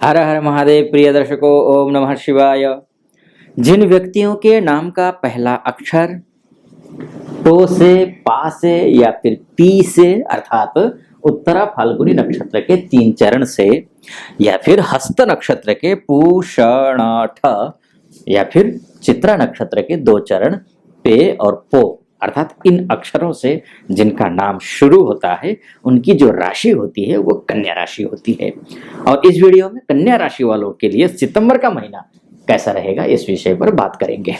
हर हर महादेव। प्रिय दर्शकों, ओम नमः शिवाय। जिन व्यक्तियों के नाम का पहला अक्षर टो से, पा से या फिर पी से अर्थात उत्तरा फाल्गुनी नक्षत्र के 3 चरण से या फिर हस्त नक्षत्र के पूषणाठ या फिर चित्रा नक्षत्र के 2 चरण पे और पो अर्थात इन अक्षरों से जिनका नाम शुरू होता है उनकी जो राशि होती है वो कन्या राशि होती है। और इस वीडियो में कन्या राशि वालों के लिए सितंबर का महीना कैसा रहेगा इस विषय पर बात करेंगे।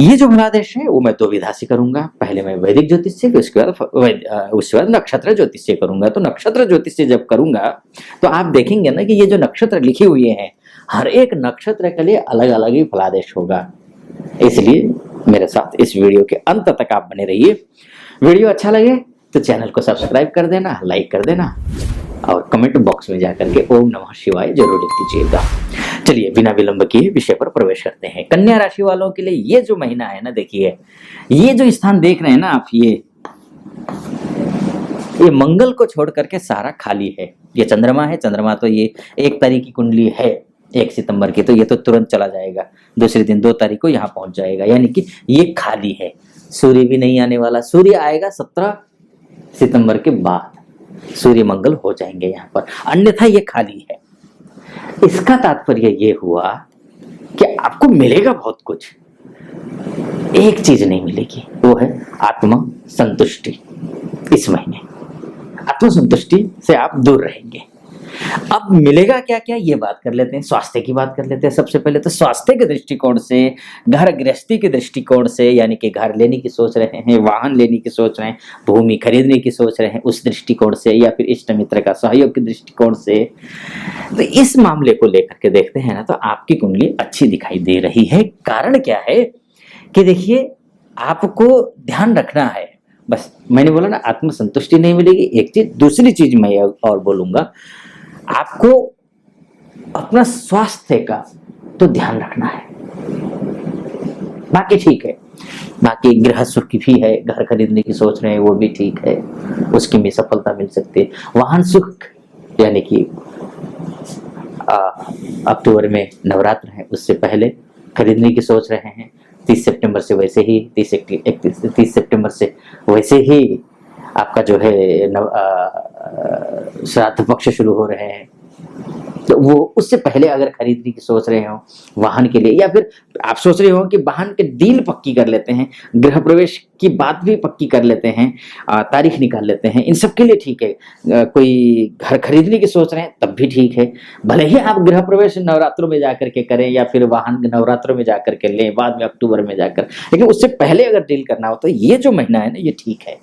ये जो भलादेश है वो मैं 2 विधा से करूंगा। पहले मैं वैदिक ज्योतिष से, उसके बाद नक्षत्र ज्योतिष से करूंगा। तो नक्षत्र ज्योतिष से जब करूंगा तो आप देखेंगे ना कि ये जो नक्षत्र लिखे हुए हैं हर एक नक्षत्र के लिए अलग अलग ही फलादेश होगा। इसलिए मेरे साथ इस वीडियो के अंत तक आप बने रहिए। वीडियो अच्छा लगे तो चैनल को सब्सक्राइब कर देना, लाइक कर देना और कमेंट बॉक्स में जाकर के ओम नमः शिवाय जरूर लिख दीजिएगा। चलिए बिना विलंब किए विषय पर प्रवेश करते हैं। कन्या राशि वालों के लिए ये जो महीना है ना, देखिए ये जो स्थान देख रहे हैं ना आप, ये मंगल को छोड़ करके सारा खाली है। ये चंद्रमा है, चंद्रमा तो ये 1 तारीख की कुंडली है 1 सितंबर की, तो ये तो तुरंत चला जाएगा। दूसरे दिन 2 तारीख को यहाँ पहुंच जाएगा, यानी कि ये खाली है। सूर्य भी नहीं आने वाला। सूर्य आएगा 17 सितंबर के बाद सूर्य मंगल हो जाएंगे यहाँ पर, अन्यथा ये खाली है। इसका तात्पर्य ये हुआ कि आपको मिलेगा बहुत कुछ, एक चीज नहीं मिलेगी, वो है आत्मा संतुष्टि। इस महीने आत्म संतुष्टि से आप दूर रहेंगे। अब मिलेगा क्या क्या ये बात कर लेते हैं। स्वास्थ्य की बात कर लेते हैं। सबसे पहले तो स्वास्थ्य के दृष्टिकोण से, घर गृहस्थी के दृष्टिकोण से, यानी कि घर लेने की सोच रहे हैं, वाहन लेने की सोच रहे हैं, भूमि खरीदने की सोच रहे हैं, उस दृष्टिकोण से, या फिर इष्ट मित्र का सहयोग के दृष्टिकोण से, तो इस मामले को लेकर के देखते हैं ना तो आपकी कुंडली अच्छी दिखाई दे रही है। कारण क्या है कि देखिए आपको ध्यान रखना है। बस मैंने बोला ना आत्म संतुष्टि नहीं मिलेगी, एक चीज। दूसरी चीज मैं और बोलूंगा, आपको अपना स्वास्थ्य का तो ध्यान रखना है। बाकी ठीक है, बाकी गृह सुख भी है, घर खरीदने की सोच रहे हैं वो भी ठीक है, उसकी भी सफलता मिल सकती है। वाहन सुख, यानी कि अक्टूबर में नवरात्र है उससे पहले खरीदने की सोच रहे हैं। 30 सितंबर से वैसे ही 30 सितंबर से वैसे ही आपका जो है श्राद्ध पक्ष शुरू हो रहे हैं, तो वो उससे पहले अगर खरीदने की सोच रहे हो वाहन के लिए, या फिर आप सोच रहे हो कि वाहन के डील पक्की कर लेते हैं, गृह प्रवेश की बात भी पक्की कर लेते हैं, तारीख निकाल लेते हैं, इन सब के लिए ठीक है। कोई घर खरीदने की सोच रहे हैं तब भी ठीक है। भले ही आप गृह प्रवेश नवरात्रों में जाकर के करें या फिर वाहन नवरात्रों में जाकर के लें बाद में अक्टूबर में जाकर, लेकिन उससे पहले अगर डील करना हो तो ये जो महीना है ना ये ठीक है।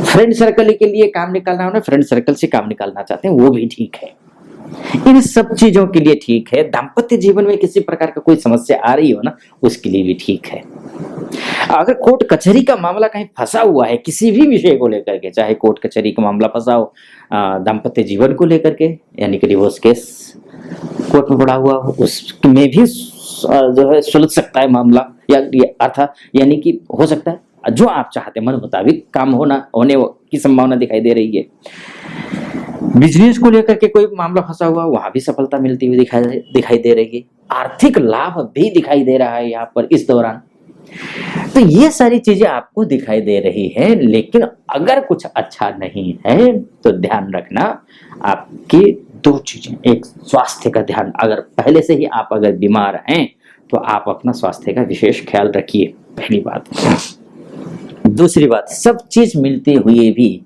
फ्रेंड सर्कल के लिए काम निकालना हो ना, फ्रेंड सर्कल से काम निकालना चाहते हैं वो भी ठीक है। इन सब चीजों के लिए ठीक है। दाम्पत्य जीवन में किसी प्रकार का कोई समस्या आ रही हो ना, उसके लिए भी ठीक है। अगर कोर्ट कचहरी का मामला कहीं फंसा हुआ है किसी भी विषय को लेकर के, चाहे कोर्ट कचहरी का मामला फंसा हो दाम्पत्य जीवन को लेकर के, यानी कि डिवोर्स केस कोर्ट में पड़ा हुआ हो, उसमें भी जो है सुलझ सकता है मामला, या अर्थात यानी कि हो सकता है जो आप चाहते मन मुताबिक काम होने की संभावना दिखाई दे रही है। बिजनेस को लेकर के कोई मामला फंसा हुआ, वहां भी सफलता मिलती हुई दिखाई दे रही है। आर्थिक लाभ भी दिखाई दे रहा है यहाँ पर इस दौरान। तो ये सारी चीजें आपको दिखाई दे रही है, लेकिन अगर कुछ अच्छा नहीं है तो ध्यान रखना आपकी 2 चीजें। एक, स्वास्थ्य का ध्यान। अगर पहले से ही आप अगर बीमार हैं तो आप अपना स्वास्थ्य का विशेष ख्याल रखिए, पहली बात। दूसरी बात, सब चीज मिलते हुए भी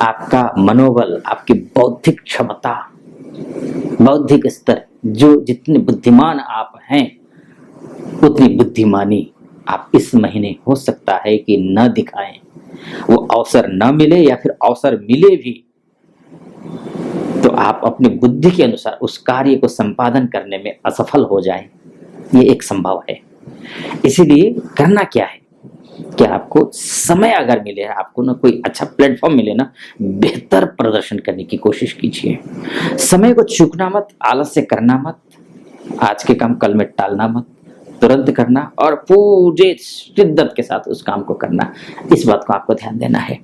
आपका मनोबल, आपकी बौद्धिक क्षमता, बौद्धिक स्तर, जो जितने बुद्धिमान आप हैं उतनी बुद्धिमानी आप इस महीने हो सकता है कि न दिखाएं। वो अवसर न मिले या फिर अवसर मिले भी तो आप अपनी बुद्धि के अनुसार उस कार्य को संपादन करने में असफल हो जाएं, ये एक संभव है। इसीलिए करना क्या है कि आपको समय अगर मिले, आपको ना कोई अच्छा प्लेटफॉर्म मिले ना, बेहतर प्रदर्शन करने की कोशिश कीजिए। समय को चूकना मत, आलस्य करना मत, आज के काम कल में टालना मत। तुरंत करना और पूरे शिद्दत के साथ उस काम को करना, इस बात को आपको ध्यान देना है।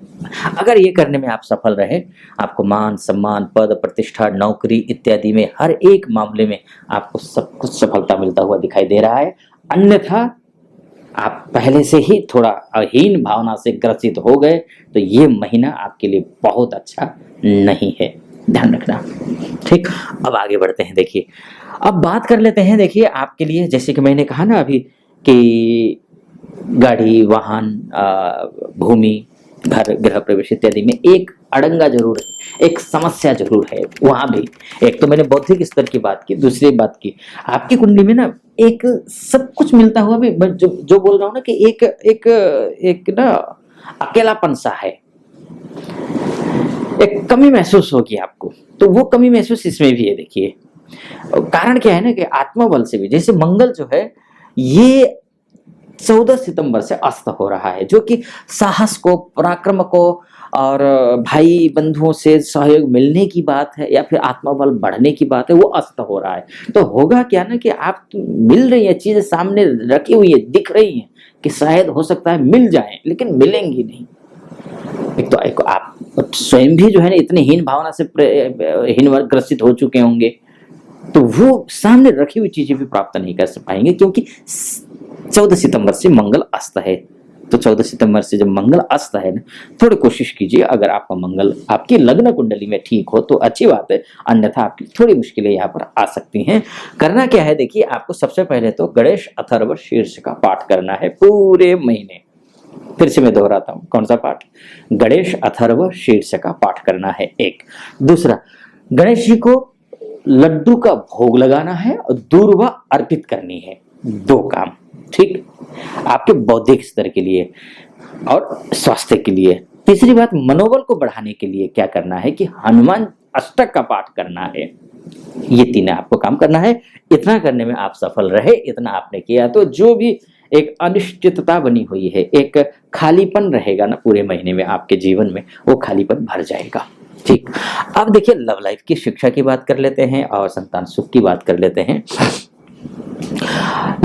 अगर ये करने में आप सफल रहे, आपको मान सम्मान, पद प्रतिष्ठा, नौकरी इत्यादि में हर एक मामले में आपको सब कुछ सफलता मिलता हुआ दिखाई दे रहा है। अन्यथा आप पहले से ही थोड़ा अहीन भावना से ग्रसित हो गए तो ये महीना आपके लिए बहुत अच्छा नहीं है, ध्यान रखना। ठीक, अब आगे बढ़ते हैं। देखिए, अब बात कर लेते हैं। देखिए, आपके लिए जैसे कि मैंने कहा ना अभी कि गाड़ी, वाहन, भूमि, घर, गृह प्रवेश इत्यादि में एक अड़ंगा जरूर है, एक समस्या जरूर है वहां भी। एक तो मैंने बौद्धिक स्तर की बात की, दूसरी बात की आपकी कुंडली में ना एक सब कुछ मिलता हुआ भी, मैं जो बोल रहा हूँ ना कि एक एक एक ना अकेलापन सा है, एक कमी महसूस होगी आपको, तो वो कमी महसूस इसमें भी है। देखिए, कारण क्या है ना कि आत्मबल से भी, जैसे मंगल जो है ये 14 सितंबर से अस्त हो रहा है, जो कि साहस को, पराक्रम को और भाई बंधुओं से सहयोग मिलने की बात है या फिर आत्मबल बढ़ने की बात है, वो अस्त हो रहा है। तो होगा क्या ना कि आप मिल रही है चीजें, सामने रखी हुई है, दिख रही है कि शायद हो सकता है मिल जाए, लेकिन मिलेंगी नहीं। एक तो एक आप स्वयं भी जो है ना इतने हीन भावना से हीन ग्रसित हो चुके होंगे, तो वो सामने रखी हुई चीजें भी प्राप्त नहीं कर पाएंगे, क्योंकि 14 सितंबर से मंगल अस्त है। तो 14 सितंबर से जब मंगल अस्त है ना, थोड़ी कोशिश कीजिए, अगर आपका मंगल आपकी लग्न कुंडली में ठीक हो तो अच्छी बात है, अन्यथा आपकी थोड़ी मुश्किलें यहाँ पर आ सकती हैं। करना क्या है, देखिए, आपको सबसे पहले तो गणेश अथर्व शीर्ष का पाठ करना है पूरे महीने। फिर से मैं दोहराता हूँ, कौन सा पाठ? गणेश अथर्व शीर्ष का पाठ करना है, एक। दूसरा, गणेश जी को लड्डू का भोग लगाना है और दूर्वा अर्पित करनी है, 2 काम। ठीक, आपके बौद्धिक स्तर के लिए और स्वास्थ्य के लिए। तीसरी बात, मनोबल को बढ़ाने के लिए क्या करना है कि हनुमान अष्टक का पाठ करना है। ये 3 आपको काम करना है। इतना करने में आप सफल रहे, इतना आपने किया तो जो भी एक अनिश्चितता बनी हुई है, एक खालीपन रहेगा ना पूरे महीने में आपके जीवन में, वो खालीपन भर जाएगा। ठीक, अब देखिए, लव लाइफ की शिक्षा की बात कर लेते हैं और संतान सुख की बात कर लेते हैं।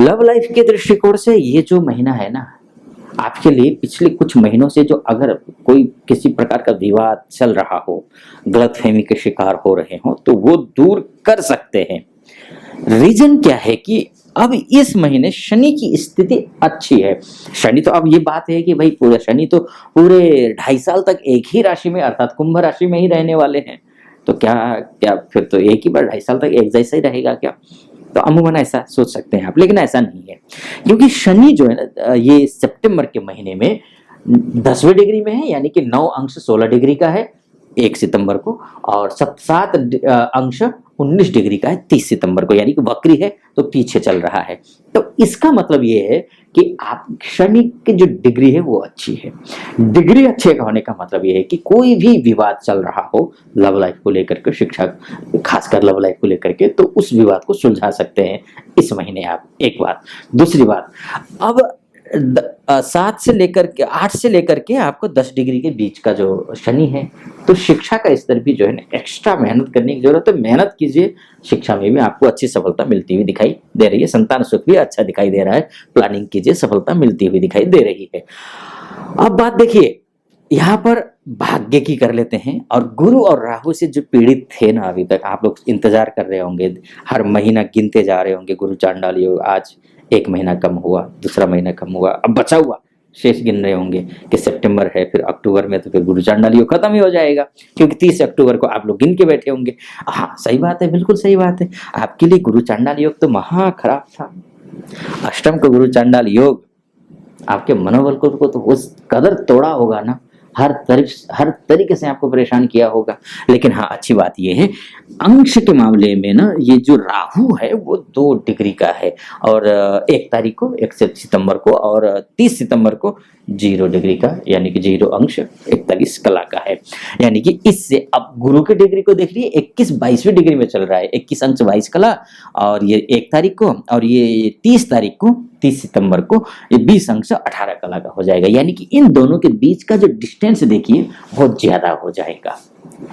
लव लाइफ के दृष्टिकोण से ये जो महीना है ना आपके लिए, पिछले कुछ महीनों से जो अगर कोई किसी प्रकार का विवाद चल रहा हो, गलतफहमी के शिकार हो रहे हो, तो वो दूर कर सकते हैं। रीजन क्या है कि अब इस महीने शनि की स्थिति अच्छी है। शनि तो, अब ये बात है कि भाई पूरे शनि तो पूरे 2.5 साल तक एक ही राशि में अर्थात कुंभ राशि में ही रहने वाले हैं, तो क्या क्या फिर तो एक ही बार 2.5 साल तक एक जैसा ही रहेगा क्या? तो अमूमन ऐसा सोच सकते हैं आप, लेकिन ऐसा नहीं है, क्योंकि शनि जो है ना ये सितंबर के महीने में 10वें डिग्री में है, यानी कि 9 अंश 16 डिग्री का है 1 सितंबर को, और 7 अंश 19 डिग्री का है 30 सितंबर को, यानी कि वक्री है तो पीछे चल रहा है। तो इसका मतलब ये है कि आप शनि की जो डिग्री है वो अच्छी है। डिग्री अच्छे होने का मतलब ये है कि कोई भी विवाद चल रहा हो लव लाइफ को लेकर के, शिक्षा खासकर लव लाइफ को लेकर के, तो उस विवाद को सुलझा सकते हैं इस महीने आप। एक बात। दूसरी बात, अब 7 से लेकर के 8 से लेकर के आपको 10 डिग्री के बीच का जो शनि है, तो शिक्षा का स्तर भी जो है ना एक्स्ट्रा मेहनत करने की जरूरत है। मेहनत कीजिए, शिक्षा में भी आपको अच्छी सफलता मिलती हुई दिखाई दे रही है। संतान सुख भी अच्छा दिखाई दे रहा है। प्लानिंग कीजिए, सफलता मिलती हुई दिखाई दे रही है। अब बात देखिए, यहाँ पर भाग्य की कर लेते हैं। और गुरु और राहु से जो पीड़ित थे ना, अभी तक आप लोग इंतजार कर रहे होंगे, हर महीना गिनते जा रहे होंगे गुरु चांडाल योग, आज 1 महीना कम हुआ, दूसरा महीना कम हुआ, अब बचा हुआ शेष गिन रहे होंगे कि सितंबर है, फिर अक्टूबर में तो फिर गुरु चांडाल योग खत्म ही हो जाएगा, क्योंकि 30 अक्टूबर को आप लोग गिन के बैठे होंगे। हाँ, सही बात है, बिल्कुल सही बात है। आपके लिए गुरु चांडाल योग तो महा खराब था। अष्टम का गुरु चांडाल योग आपके मनोबल को तो उस कदर तोड़ा होगा ना, हर तरीके से आपको परेशान किया होगा। लेकिन हाँ, अच्छी बात यह है, अंश के मामले में ना ये जो राहु है वो 2 डिग्री का है, और 1 तारीख को 1 सितंबर को और 30 सितंबर को 0 डिग्री का, यानी कि 0 अंश 41 कला का है। यानी कि इससे अब गुरु के डिग्री को देख लीजिए, 21-22वीं डिग्री में चल रहा है, 21 अंश 22 कला, और ये 1 तारीख को और ये 30 तारीख को 30 सितंबर को ये 20 अंक से 18 कला का हो जाएगा, यानी कि इन दोनों के बीच का जो डिस्टेंस देखिए बहुत ज्यादा हो जाएगा।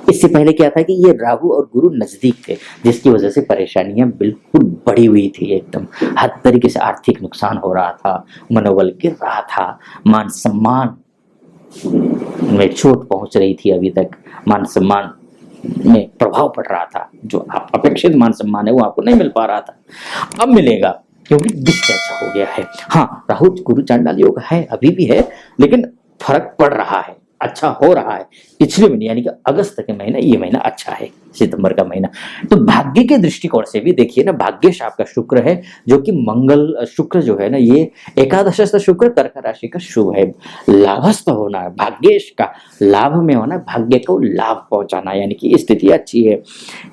इससे पहले क्या था कि ये राहु और गुरु नजदीक थे, जिसकी वजह से परेशानियां बिल्कुल बढ़ी हुई थी, एकदम हर तरीके से आर्थिक नुकसान हो रहा था, मनोबल गिर रहा था, मान सम्मान में चोट पहुंच रही थी, अभी तक मान सम्मान में प्रभाव पड़ रहा था, जो आप अपेक्षित मान सम्मान है वो आपको नहीं मिल पा रहा था, अब मिलेगा क्योंकि डिस्टेंस हो गया है। हाँ, राहु गुरु चांडाल योग है, अभी भी है, लेकिन फर्क पड़ रहा है, अच्छा हो रहा है। पिछले महीने यानी कि अगस्त के महीना, ये महीना अच्छा है, सितंबर का महीना। तो भाग्य के दृष्टिकोण से भी देखिए ना, भाग्यश आपका शुक्र है, जो कि मंगल शुक्र जो है ना, ये एकादशस्थ शुक्र कर्क राशि का शुभ है, लाभस्थ होना है, भाग्यश का लाभ में होना, भाग्य को लाभ पहुंचाना, यानी कि स्थिति अच्छी है।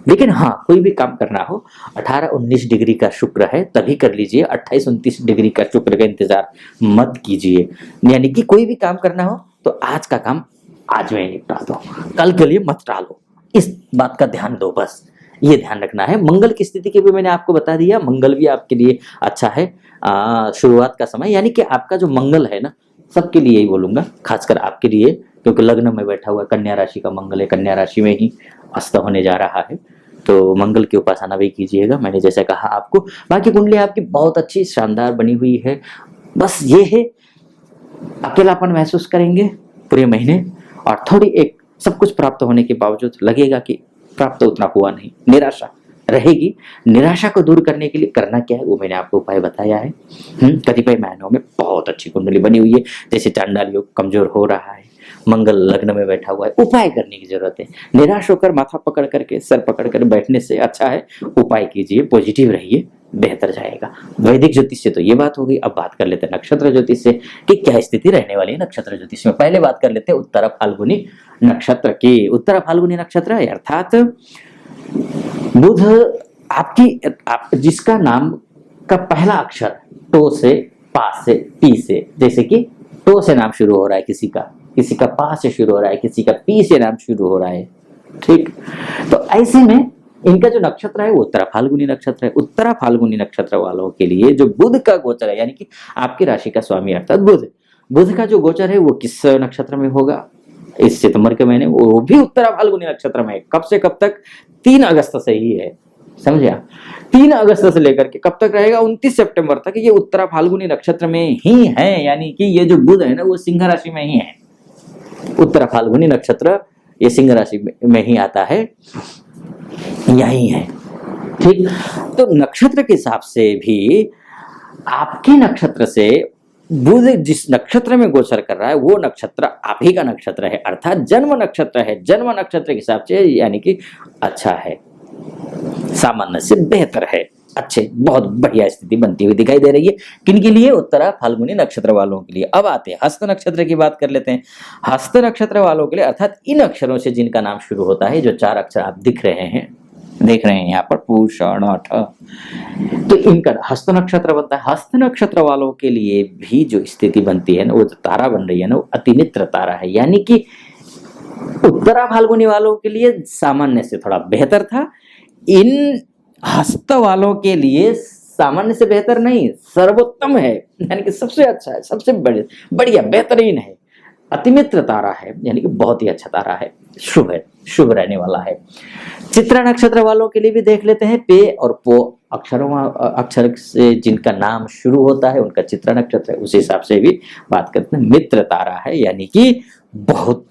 लेकिन हाँ, कोई भी काम करना हो 18-19 डिग्री का शुक्र है तभी कर लीजिए, 28-29 डिग्री का शुक्र का इंतजार मत कीजिए। यानी कि कोई भी काम करना हो तो आज का काम आज में निपटा दो, कल के लिए मत टालो, इस बात का ध्यान दो, बस ये ध्यान रखना है। मंगल की स्थिति के भी मैंने आपको बता दिया, मंगल भी आपके लिए अच्छा है, शुरुआत का समय, यानी कि आपका जो मंगल है ना, सबके लिए ही बोलूंगा, खासकर आपके लिए, क्योंकि लग्न में बैठा हुआ कन्या राशि का मंगल है, कन्या राशि में ही अस्त होने जा रहा है, तो मंगल की उपासना भी कीजिएगा, मैंने जैसे कहा आपको। बाकी कुंडली आपकी बहुत अच्छी शानदार बनी हुई है, बस ये है अकेलापन महसूस करेंगे पूरे महीने, और थोड़ी एक सब कुछ प्राप्त होने के बावजूद लगेगा कि प्राप्त उतना हुआ नहीं, निराशा रहेगी। निराशा को दूर करने के लिए करना क्या है वो मैंने आपको उपाय बताया है। कतिपय महीनों में बहुत अच्छी कुंडली बनी हुई है, जैसे चांडाल योग कमजोर हो रहा है, मंगल लग्न में बैठा हुआ है, उपाय करने की जरूरत है। निराश होकर माथा पकड़ करके सर पकड़ कर बैठने से अच्छा है उपाय कीजिए, पॉजिटिव रहिए, बेहतर जाएगा। वैदिक ज्योतिष से तो ये बात हो गई, अब बात कर लेते हैं नक्षत्र ज्योतिष से कि क्या स्थिति रहने वाली है नक्षत्र ज्योतिष में। पहले बात कर लेते हैं उत्तरा फाल्गुनी नक्षत्र की। उत्तरा फाल्गुनी नक्षत्र अर्थात बुध आपकी जिसका नाम का पहला अक्षर टो से पा से पी से, जैसे कि टो से नाम शुरू हो रहा है किसी का पा से शुरू हो रहा है, किसी का पी से नाम शुरू हो रहा है, ठीक। तो ऐसे में इनका जो नक्षत्र है वो उत्तरा फाल्गुनी नक्षत्र है। उत्तरा फाल्गुनी नक्षत्र वालों के लिए जो बुध का गोचर है, यानी कि आपकी राशि का स्वामी अर्थात बुध का जो गोचर है वो किस नक्षत्र में होगा इस सितंबर के महीने, वो भी उत्तरा फाल्गुनी नक्षत्र में है। कब से कब तक? 3 अगस्त से ही है, समझे आप? 3 अगस्त से लेकर के कब तक रहेगा? 29 सितंबर तक ये उत्तरा फाल्गुनी नक्षत्र में ही है, यानी कि ये जो बुध है ना वो सिंह राशि में ही है। उत्तरा फाल्गुनी नक्षत्र ये सिंह राशि में ही आता है, यही है, ठीक। तो नक्षत्र के हिसाब से भी आपके नक्षत्र से बुध जिस नक्षत्र में गोचर कर रहा है वो नक्षत्र आप ही का नक्षत्र है, अर्थात जन्म नक्षत्र है। जन्म नक्षत्र के हिसाब से यानी कि अच्छा है, सामान्य से बेहतर है, अच्छे बहुत बढ़िया स्थिति बनती हुई दिखाई दे रही है। किन के लिए? उत्तरा फाल्गुनी नक्षत्र वालों के लिए। अब आते हैं हस्त नक्षत्र की बात कर लेते हैं। हस्त नक्षत्र वालों के लिए अर्थात इन अक्षरों से जिनका नाम शुरू होता है, जो 4 अक्षर आप देख रहे हैं यहाँ पर पूषण ठ, तो इनका हस्त नक्षत्र बनता है। हस्त नक्षत्र वालों के लिए भी जो स्थिति बनती है ना, वो जो तारा बन रही है ना, वो अतिनित्र तारा है, यानी कि उत्तरा फाल्गुनी वालों के लिए सामान्य से थोड़ा बेहतर था, इन हस्त वालों के लिए सामान्य से बेहतर नहीं, सर्वोत्तम है, यानी कि सबसे अच्छा है, सबसे बढ़िया बेहतरीन है, अतिमित्र तारा है, यानी कि बहुत ही अच्छा तारा है, शुभ है, शुभ रहने वाला है। चित्रा नक्षत्र वालों के लिए भी देख लेते हैं। पे और पो अक्षर से जिनका नाम शुरू होता है उनका चित्रा नक्षत्र है, उस हिसाब से भी बात करते हैं। मित्र तारा है, यानी कि बहुत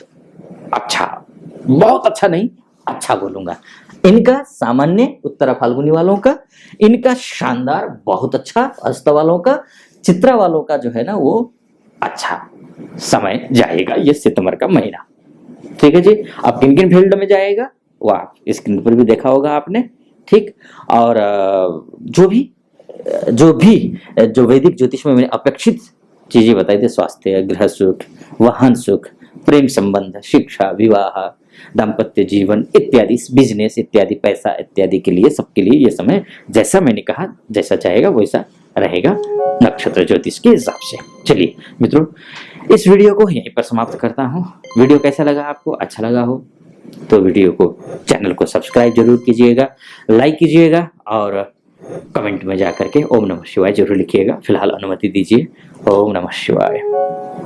अच्छा नहीं, अच्छा बोलूंगा। इनका सामान्य उत्तरा फाल्गुनी वालों का, इनका शानदार बहुत अच्छा हस्त वालों का, चित्रा वालों का जो है ना वो अच्छा समय जाएगा ये सितंबर का महीना, ठीक है जी। अब किन किन फील्ड में जाएगा वो आप स्क्रीन पर भी देखा होगा आपने, ठीक। और जो वैदिक ज्योतिष में मैंने अपेक्षित चीजें बताई थी, स्वास्थ्य, गृह सुख, वाहन सुख, प्रेम संबंध, शिक्षा, विवाह, दाम्पत्य जीवन इत्यादि, बिजनेस इत्यादि, पैसा इत्यादि के लिए, सबके लिए ये समय जैसा मैंने कहा जैसा चाहेगा वैसा रहेगा नक्षत्र ज्योतिष के हिसाब से। चलिए मित्रों, इस वीडियो को यहीं पर समाप्त करता हूँ। वीडियो कैसा लगा आपको? अच्छा लगा हो तो वीडियो को, चैनल को सब्सक्राइब जरूर कीजिएगा, लाइक कीजिएगा और कमेंट में जा करके ओम नमः शिवाय जरूर लिखिएगा। फिलहाल अनुमति दीजिए। ओम नमः शिवाय।